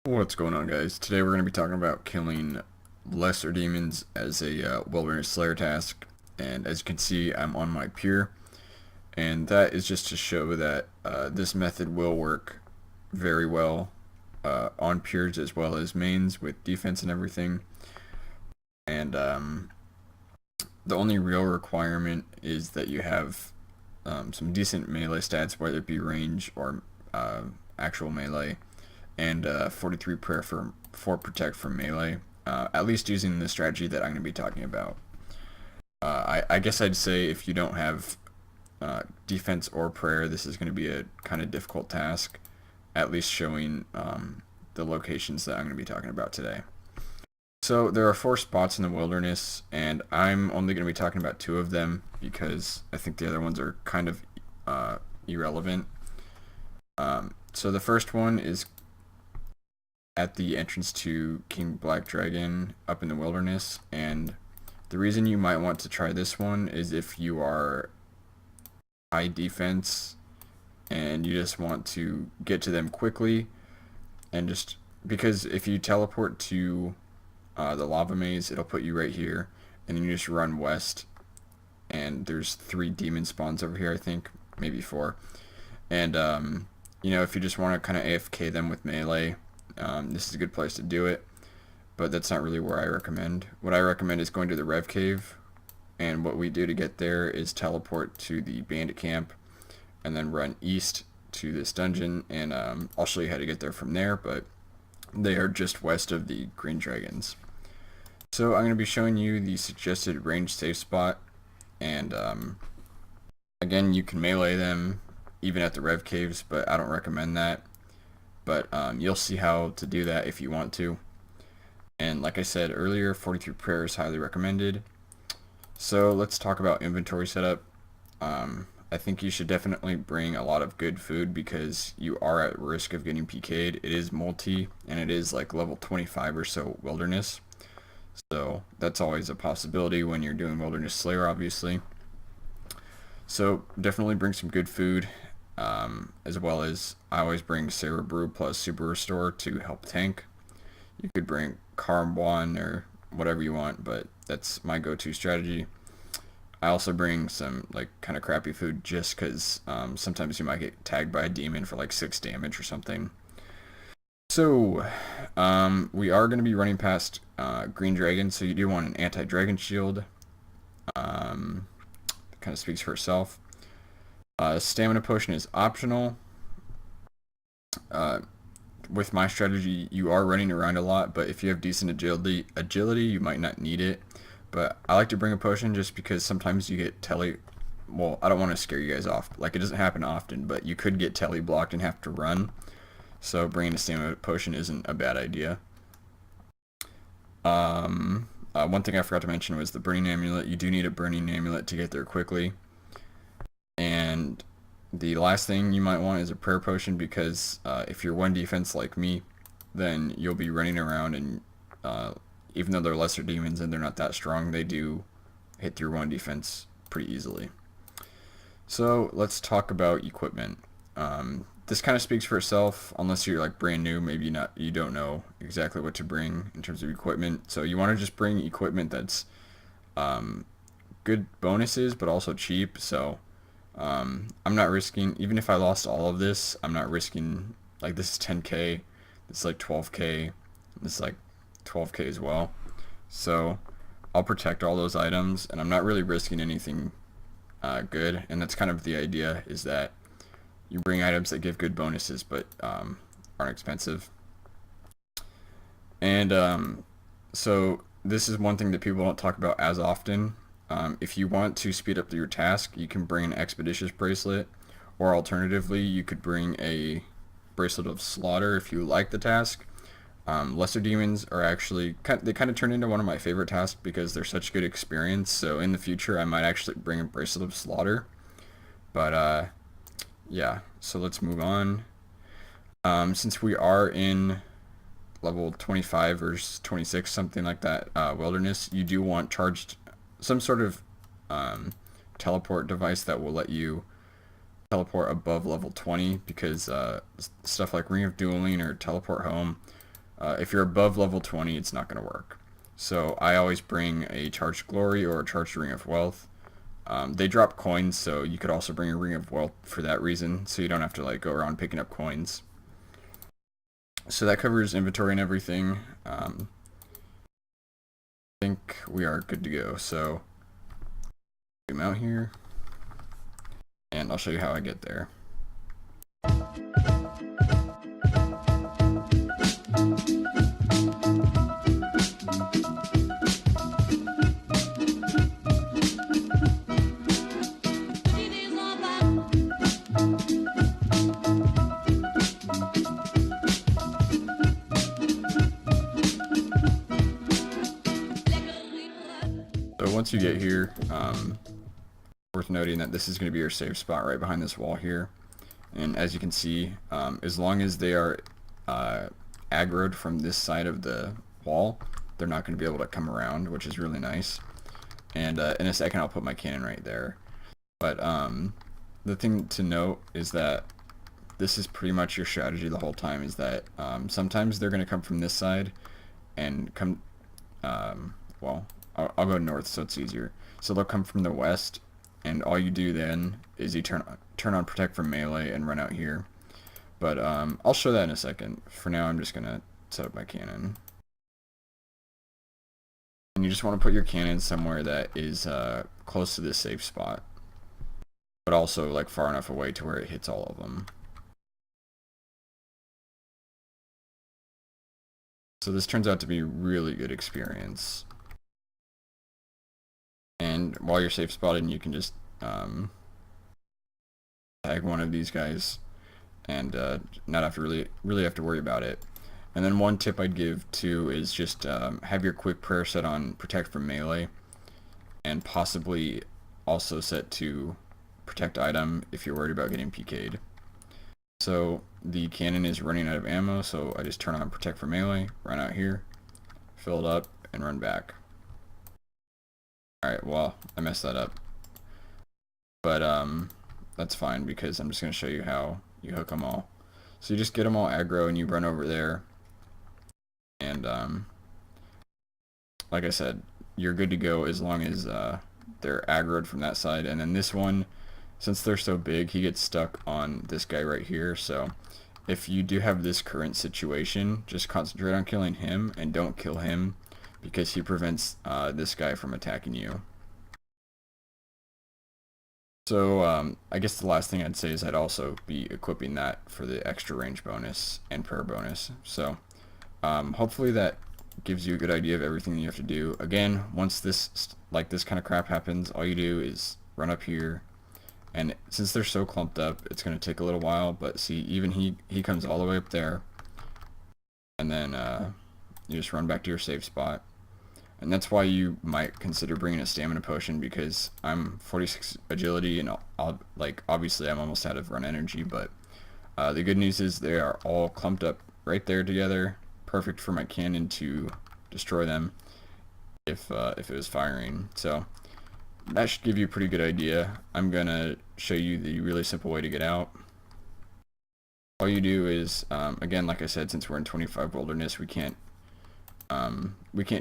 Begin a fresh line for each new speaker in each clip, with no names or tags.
What's going on, guys? Today we're going to be talking about killing lesser demons as a wilderness slayer task. And as you can see, I'm on my pier, and that is just to show that this method will work very well on piers as well as mains with defense and everything. And the only real requirement is that you have some decent melee stats, whether it be range or actual melee, and 43 prayer for protect from melee, at least using the strategy that I'm going to be talking about. I guess I'd say if you don't have defense or prayer, this is going to be a kind of difficult task, at least showing the locations that I'm going to be talking about today. So there are 4 spots in the wilderness, and I'm only going to be talking about 2 of them because I think the other ones are kind of irrelevant. So the first one is at the entrance to King Black Dragon up in the wilderness, and the reason you might want to try this one is if you are high defense and you just want to get to them quickly, and just because if you teleport to the lava maze, it'll put you right here, and then you just run west, and there's 3 demon spawns over here, I think, maybe 4, and you know, if you just want to kind of AFK them with melee, this is a good place to do it, but that's not really where I recommend. What I recommend is going to the Rev Cave, and what we do to get there is teleport to the bandit camp and then run east to this dungeon, and I'll show you how to get there from there, but they are just west of the green dragons. So I'm going to be showing you the suggested range safe spot, and again, you can melee them even at the Rev Caves, but I don't recommend that. But you'll see how to do that if you want to. And like I said earlier, 43 prayer is highly recommended. So let's talk about inventory setup. I think you should definitely bring a lot of good food because you are at risk of getting PK'd. It is multi, and it is like level 25 or so wilderness. So that's always a possibility when you're doing Wilderness Slayer, obviously. So definitely bring some good food. As well as I always bring Sarah Brew plus Super Restore to help tank. You could bring Carm 1 or whatever you want, but that's my go-to strategy. I also bring some like kind of crappy food just because sometimes you might get tagged by a demon for like 6 damage or something. So we are going to be running past Green Dragon, so you do want an anti-dragon shield. Kind of speaks for itself. Stamina potion is optional. With my strategy, you are running around a lot, but if you have decent agility, you might not need it. But I like to bring a potion just because sometimes you get well, I don't want to scare you guys off. Like, it doesn't happen often, but you could get tele blocked and have to run. So bringing a stamina potion isn't a bad idea. One thing I forgot to mention was the burning amulet. You do need a burning amulet to get there quickly. And the last thing you might want is a prayer potion because if you're 1 defense like me, then you'll be running around, and even though they're lesser demons and they're not that strong, they do hit through 1 defense pretty easily. So let's talk about equipment. This kind of speaks for itself unless you're like brand new, maybe you don't know exactly what to bring in terms of equipment. So you want to just bring equipment that's good bonuses but also cheap. So I'm not risking, even if I lost all of this, I'm not risking, like, this is 10k, this is like 12k, this is like 12k as well. So I'll protect all those items, and I'm not really risking anything good, and that's kind of the idea, is that you bring items that give good bonuses but aren't expensive. And so this is one thing that people don't talk about as often. If you want to speed up your task, you can bring an expeditious bracelet, or alternatively, you could bring a bracelet of slaughter if you like the task. Lesser demons are actually they kind of turn into one of my favorite tasks because they're such good experience. So in the future, I might actually bring a bracelet of slaughter. But yeah, so let's move on. Since we are in level 25 or 26, something like that, wilderness, you do want some sort of teleport device that will let you teleport above level 20, because stuff like Ring of Dueling or Teleport Home If you're above level 20, it's not going to work. So I always bring a charged glory or a charged ring of wealth. They drop coins, so you could also bring a ring of wealth for that reason, so you don't have to like go around picking up coins. So that covers inventory and everything. I think we are good to go. So zoom out here, and I'll show you how I get there. So once you get here, worth noting that this is going to be your safe spot right behind this wall here. And as you can see, as long as they are aggroed from this side of the wall, they're not going to be able to come around, which is really nice. And in a second I'll put my cannon right there. But the thing to note is that this is pretty much your strategy the whole time, is that sometimes they're going to come from this side and come, well, I'll go north so it's easier. So they'll come from the west, and all you do then is you turn on protect from melee and run out here. But I'll show that in a second. For now I'm just going to set up my cannon. And you just want to put your cannon somewhere that is close to this safe spot, but also like far enough away to where it hits all of them. So this turns out to be a really good experience. And while you're safe spotted, you can just tag one of these guys and not have to really have to worry about it. And then one tip I'd give too is just have your quick prayer set on protect from melee, and possibly also set to protect item if you're worried about getting PK'd. So the cannon is running out of ammo, so I just turn on protect from melee, run out here, fill it up, and run back. Alright, well, I messed that up. But that's fine, because I'm just going to show you how you hook them all. So you just get them all aggro and you run over there. And like I said, you're good to go as long as they're aggroed from that side. And then this one, since they're so big, he gets stuck on this guy right here. So if you do have this current situation, just concentrate on killing him and don't kill him, because he prevents this guy from attacking you. So I guess the last thing I'd say is I'd also be equipping that for the extra range bonus and prayer bonus. So hopefully that gives you a good idea of everything you have to do. Again, once this kind of crap happens, all you do is run up here, and since they're so clumped up, it's going to take a little while, but see, even he comes all the way up there, and then you just run back to your safe spot. And that's why you might consider bringing a stamina potion, because I'm 46 agility, and obviously I'm almost out of run energy, but the good news is they are all clumped up right there together, perfect for my cannon to destroy them if it was firing. So that should give you a pretty good idea. I'm gonna show you the really simple way to get out. All you do is, again, like I said, since we're in 25 wilderness, we can't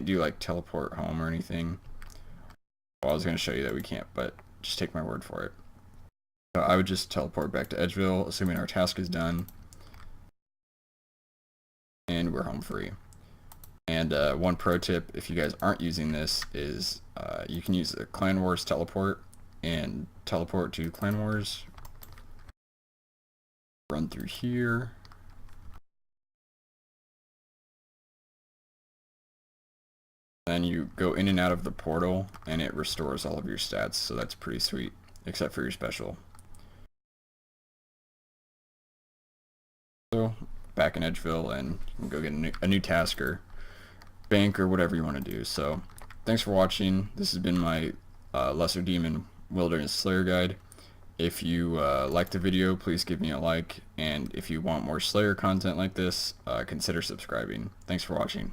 do like teleport home or anything. Well, I was going to show you that we can't, but just take my word for it. So I would just teleport back to Edgeville, assuming our task is done, and we're home free. And one pro tip, if you guys aren't using this, is you can use the Clan Wars teleport and teleport to Clan Wars. Run through here. Then you go in and out of the portal, and it restores all of your stats, so that's pretty sweet, except for your special. So, back in Edgeville, and you can go get a new task or bank or whatever you want to do. So, thanks for watching. This has been my Lesser Demon Wilderness Slayer Guide. If you liked the video, please give me a like, and if you want more Slayer content like this, consider subscribing. Thanks for watching.